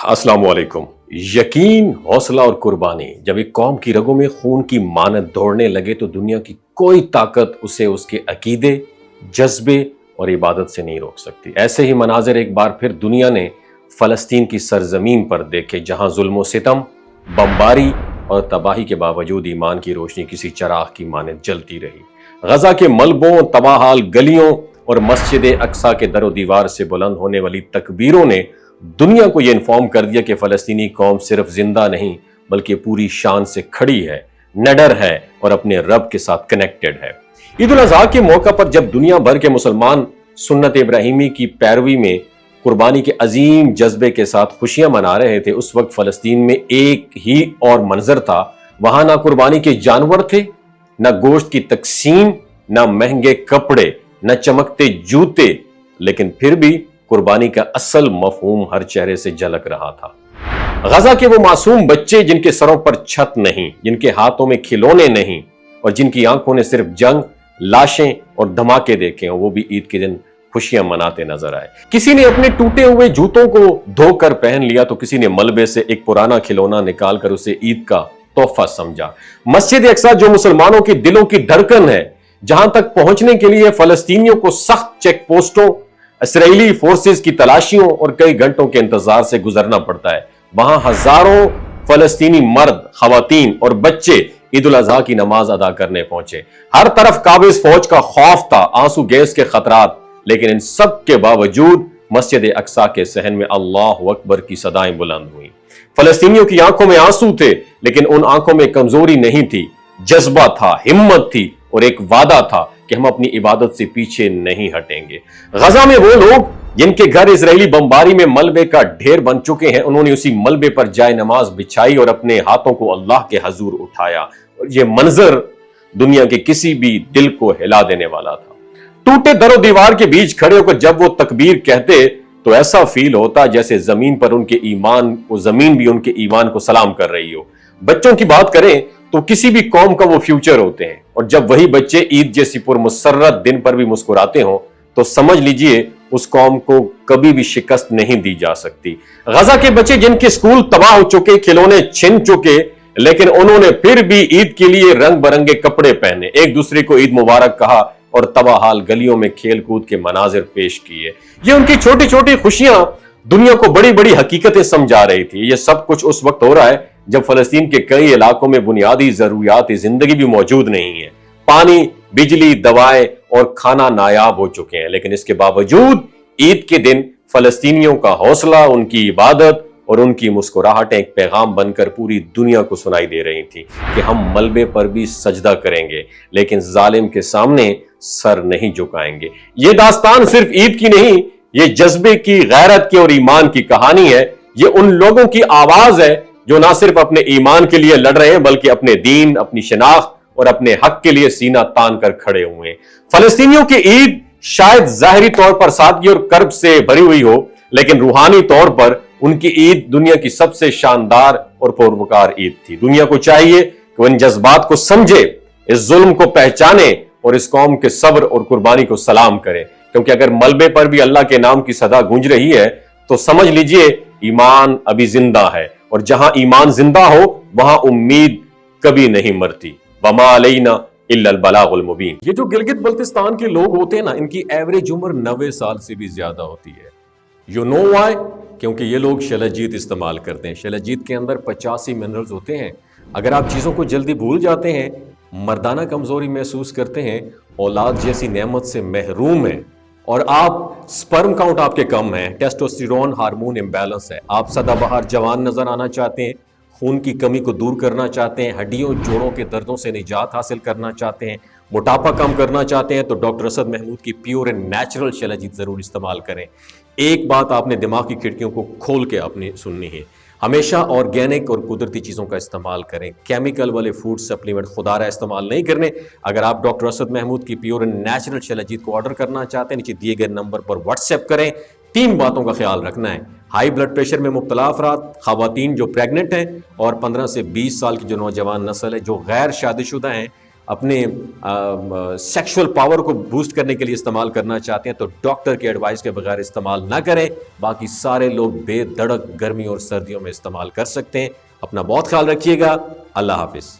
अस्सलाम वालेकुम। यकीन, हौसला और कुर्बानी जब एक कौम की रगों में खून की मानद दौड़ने लगे तो दुनिया की कोई ताकत उसे उसके अकीदे, जज्बे और इबादत से नहीं रोक सकती। ऐसे ही मनाजिर एक बार फिर दुनिया ने फलस्तीन की सरजमीन पर देखे, जहां जुल्म सितम, बमबारी और तबाही के बावजूद ईमान की रोशनी किसी चराग की मानद जलती रही। गजा के मलबों, तबाहाल गलियों और मस्जिद अक्सा के दरो दीवार से बुलंद होने वाली तकबीरों ने दुनिया को यह इन्फॉर्म कर दिया कि फलस्तीनी कौम सिर्फ जिंदा नहीं बल्कि पूरी शान से खड़ी है, निडर है और अपने रब के साथ कनेक्टेड है। ईद उल अजहा के मौका पर जब दुनिया भर के मुसलमान सुन्नत इब्राहिमी की पैरवी में कुर्बानी के अजीम जज्बे के साथ खुशियां मना रहे थे, उस वक्त फलस्तीन में एक ही और मंजर था। वहां ना कुर्बानी के जानवर थे, न गोश्त की तकसीम, न महंगे कपड़े, न चमकते जूते, लेकिन फिर भी कुर्बानी का असल मफहूम हर चेहरे से झलक रहा था। गजा के वो मासूम बच्चे जिनके सरों पर छत नहीं, जिनके हाथों में खिलौने नहीं और जिनकी आंखों ने सिर्फ जंग, लाशें और धमाके देखे हों, वो भी ईद के दिन खुशियां मनाते नजर आए। किसी ने अपने टूटे हुए जूतों को धोकर पहन लिया तो किसी ने मलबे से एक पुराना खिलौना निकालकर उसे ईद का तोहफा समझा। मस्जिद अक्सा जो मुसलमानों के दिलों की धड़कन है, जहां तक पहुंचने के लिए फलस्तीनियों को सख्त चेक पोस्टों, इसराइली फोर्सेस की तलाशियों और कई घंटों के इंतजार से गुजरना पड़ता है, वहां हजारों फलस्तीनी मर्द, खवातीन और बच्चे ईद उल अजहा की नमाज अदा करने पहुंचे। हर तरफ काबिज फौज का खौफ था, आंसू गैस के खतरात, लेकिन इन सब के बावजूद मस्जिद अक्सा के सहन में अल्लाह अकबर की सदाएं बुलंद हुई। फलस्तीनियों की आंखों में आंसू थे, लेकिन उन आंखों में कमजोरी नहीं थी, जज्बा था, हिम्मत थी और एक वादा था कि हम अपनी इबादत से पीछे नहीं हटेंगे। गजा में वो लोग जिनके घर इजरायली बमबारी में मलबे का ढेर बन चुके हैं, उन्होंने उसी मलबे पर जाए नमाज बिछाई और अपने हाथों को अल्लाह के हजूर उठाया। और यह मंजर दुनिया के किसी भी दिल को हिला देने वाला था। टूटे दरो दीवार के बीच खड़े होकर जब वो तकबीर कहते तो ऐसा फील होता जैसे जमीन पर उनके ईमान को, जमीन भी उनके ईमान को सलाम कर रही हो। बच्चों की बात करें तो किसी भी कौम का वो फ्यूचर होते हैं, और जब वही बच्चे ईद जैसी पुरमसर्रत दिन पर भी मुस्कुराते हों तो समझ लीजिए उस कौम को कभी भी शिकस्त नहीं दी जा सकती। गजा के बच्चे जिनके स्कूल तबाह हो चुके, खिलौने छिन चुके, लेकिन उन्होंने फिर भी ईद के लिए रंग बिरंगे कपड़े पहने, एक दूसरे को ईद मुबारक कहा और तबाहाल गलियों में खेल कूद के मनाजिर पेश किए। ये उनकी छोटी छोटी खुशियां दुनिया को बड़ी बड़ी हकीकतें समझा रही थी। ये सब कुछ उस वक्त हो रहा है जब फलस्तीन के कई इलाकों में बुनियादी जरूरियात जिंदगी भी मौजूद नहीं है। पानी, बिजली, दवाएं और खाना नायाब हो चुके हैं, लेकिन इसके बावजूद ईद के दिन फलस्तीनियों का हौसला, उनकी इबादत और उनकी मुस्कुराहटें एक पैगाम बनकर पूरी दुनिया को सुनाई दे रही थी कि हम मलबे पर भी सजदा करेंगे, लेकिन जालिम के सामने सर नहीं झुकाएंगे। ये दास्तान सिर्फ ईद की नहीं, ये जज्बे की, गैरत की और ईमान की कहानी है। ये उन लोगों की आवाज है जो ना सिर्फ अपने ईमान के लिए लड़ रहे हैं बल्कि अपने दीन, अपनी शनाख्त और अपने हक के लिए सीना तान कर खड़े हुए हैं। फलस्तीनियों की ईद शायद जाहिरी तौर पर सादगी और कर्ब से भरी हुई हो, लेकिन रूहानी तौर पर उनकी ईद दुनिया की सबसे शानदार और पुरवकार ईद थी। दुनिया को चाहिए कि वो इन जज्बात को समझे, इस जुल्म को पहचाने और इस कौम के सब्र और कुर्बानी को सलाम करे, क्योंकि अगर मलबे पर भी अल्लाह के नाम की सदा गूंज रही है तो समझ लीजिए ईमान अभी जिंदा है, और जहां ईमान जिंदा हो वहां उम्मीद कभी नहीं मरती। वमा अलैना इल्लल बलागुल मुबीन। ये जो गिलगित बल्तिस्तान के लोग होते हैं ना, इनकी एवरेज उम्र 90 साल से भी ज्यादा होती है। You know why? क्योंकि ये लोग शलजीत इस्तेमाल करते हैं। शलजीत के अंदर 85 मिनरल्स होते हैं। अगर आप चीजों को जल्दी भूल जाते हैं, मर्दाना कमजोरी महसूस करते हैं, औलाद जैसी नेमत से महरूम है, और आप स्पर्म काउंट आपके कम है, टेस्टोस्टेरोन हार्मोन इम्बैलेंस है, आप सदाबहार जवान नजर आना चाहते हैं, खून की कमी को दूर करना चाहते हैं, हड्डियों जोड़ों के दर्दों से निजात हासिल करना चाहते हैं, मोटापा कम करना चाहते हैं, तो डॉक्टर असद महमूद की प्योर एंड नेचुरल शलजीत जरूर इस्तेमाल करें। एक बात आपने दिमाग की खिड़कियों को खोल के आपने सुननी है, हमेशा ऑर्गेनिक और कुदरती चीज़ों का इस्तेमाल करें। केमिकल वाले फूड सप्लीमेंट खुदारा इस्तेमाल नहीं करने। अगर आप डॉक्टर असद महमूद की प्योर एंड नेचुरल शलजीत को ऑर्डर करना चाहते हैं, नीचे दिए गए नंबर पर व्हाट्सएप करें। 3 बातों का ख्याल रखना है: हाई ब्लड प्रेशर में मुब्तला अफराद, खवातीन जो प्रेग्नेंट हैं, और 15 से 20 साल की जो नौजवान नस्ल है जो गैर शादीशुदा हैं। اپنے سیکشول پاور کو بوسٹ کرنے کے لیے استعمال کرنا چاہتے ہیں تو ڈاکٹر کے ایڈوائس کے بغیر استعمال نہ کریں. باقی سارے لوگ بے دھڑک گرمی اور سردیوں میں استعمال کر سکتے ہیں. اپنا بہت خیال رکھیے گا. اللہ حافظ.